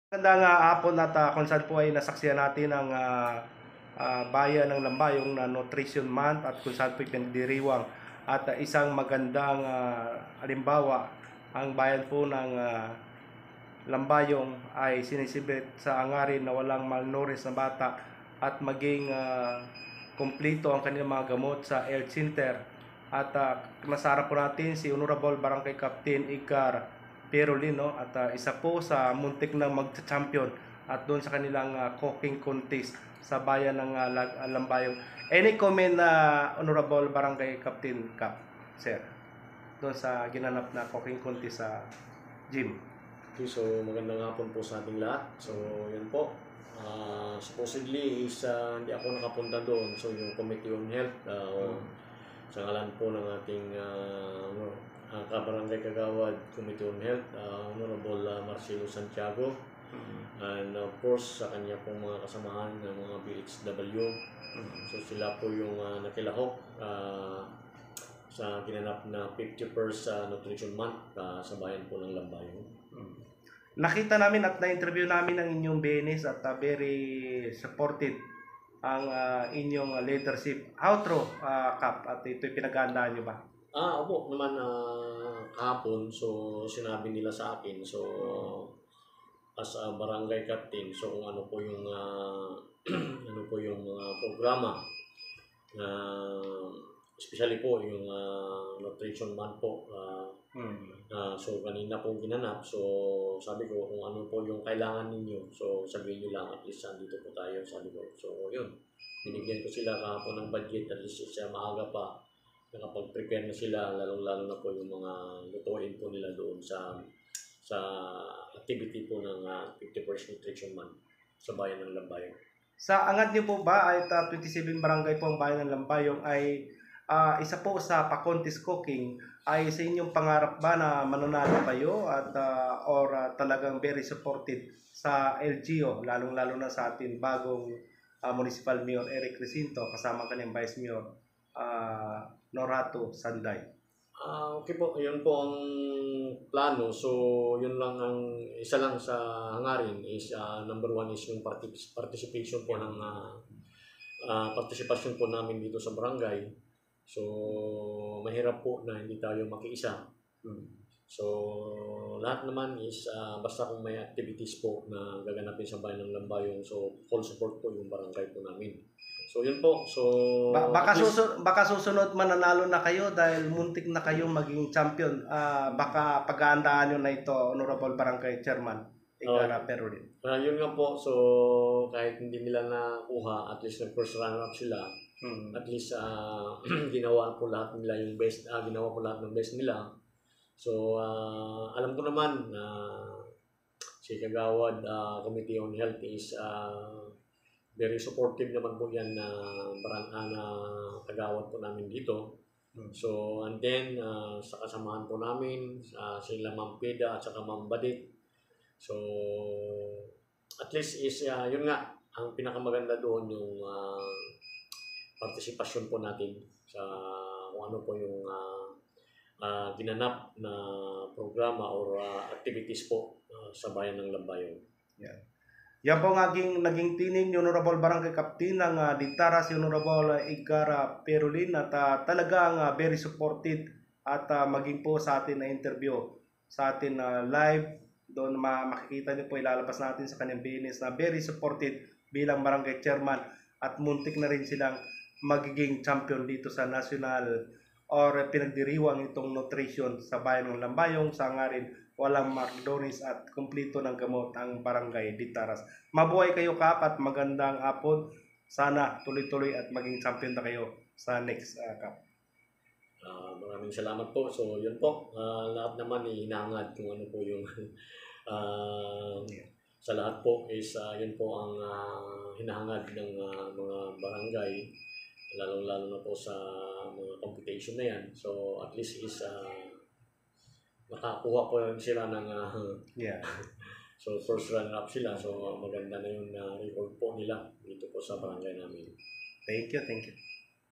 Magandang hapon at kung saan po ay nasaksihan natin ang bayan ng Lambayong na Nutrition Month at kung saan po pinagdiriwang at isang magandang halimbawa ang bayan po ng Lambayong ay sinisibit sa angarin na walang malnourished na bata at maging kumpleto ang kanilang mga gamot sa health center at nasara po natin si Honorable Barangay Captain Edgar Perolino at isa po sa muntik na mag-champion at doon sa kanilang cooking contest sa bayan ng Lambayong. Any comment na Honorable Barangay Captain Cap, sir, doon sa ginanap na cooking contest sa gym? Okay, so magandang hapon po sa ating lahat. So yun po, supposedly is hindi ako nakapunta doon. So yung Committee on Health, sa ngalan po ng ating Kabarangay Kagawad Committee on Health, Honorable Marcelo Santiago, and of course sa kanya pong mga kasamahan ng mga BHW. So sila po yung nakilahok sa ginanap na 51st Nutrition Month sa bayan po ng Lambayong. Nakita namin at na-interview namin ang inyong BNS at very supported ang inyong leadership. How true, Kap? At ito'y pinag-aandaan nyo ba? Opo naman kahapon, so sinabi nila sa akin, so as a barangay captain, so kung ano po yung ano po yung programa na especially po yung nutrition month po, so kanina po ginanap, so sabi ko kung ano po yung kailangan ninyo, so sabihin nyo lang, at least dito po tayo, sabi ko. So yun, binigyan ko sila kahapon ng budget, at least siya maaga pa nakapag-prepare na sila, lalong-lalo na po yung mga lutuin po nila doon sa activity po ng 51st Nutrition Month sa bayan ng Lambayong. Sa angat niyo po ba ay 27 barangay po ang bayan ng Lambayong ay isa po sa pa-contest cooking, ay sa inyong pangarap ba na mananalo kayo at or talagang very supported sa LGO, lalong-lalo na sa ating bagong Municipal Mayor Eric Recinto kasama kanyang Vice Mayor Norato Sanday? Okay po, yun po ang plano. So yun lang ang isa lang sa hangarin is number one is yung participation po ng partisipasyon po namin dito sa barangay. So mahirap po na hindi tayo makiisa. So lahat naman is basta kung may activities po na gaganapin sa bayan ng Lambayong, so full support po yung barangay po namin. So yun po. So baka susunod mananalo na kayo dahil muntik na kayong maging champion. Baka pag-aandaan nyo na ito, Honorable Barangay Chairman Edgar Perolino. Yun nga po. So kahit hindi nila nakuha, at least nag-first runner up sila. At least ginawa po lahat nila yung best, ginawa po lahat ng best nila. So alam ko naman na si Kagawad Committee on Health is very supportive naman po yan na Kagawad po namin dito. So and then sa kasamahan po namin sila Ma'am Pida at saka Ma'am Badit. So at least is yun nga ang pinakamaganda doon yung partisipasyon po natin sa kung ano po yung ginanap na programa or activities po sa bayan ng Lambayong. Yeah. Yan po naging tinig ni Honorable Barangay Captain ng Dintara, si Honorable Edgar Perolin at talagang very supported at maging po sa atin na interview sa atin live doon makikita niyo po, ilalabas natin sa kanyang BNS na very supported bilang barangay chairman at muntik na rin silang magiging champion dito sa national or pinagdiriwang itong nutrition sa bayan ng Lambayong sa ngarin walang McDonald's at kumpleto ng gamot ang barangay Ditaras. Mabuhay kayo, Kap, at magandang hapon. Sana tuloy-tuloy at maging champion na kayo sa next Kap. Maraming salamat po. So yun po, lahat naman hinahangad kung ano po yung sa lahat po is yun po ang hinahangad ng mga barangay, lalong-lalo na po sa mga competition na yan. So at least is nakakuha po sila ng so first runner up sila. So maganda na yung record po nila dito po sa barangay namin. Thank you.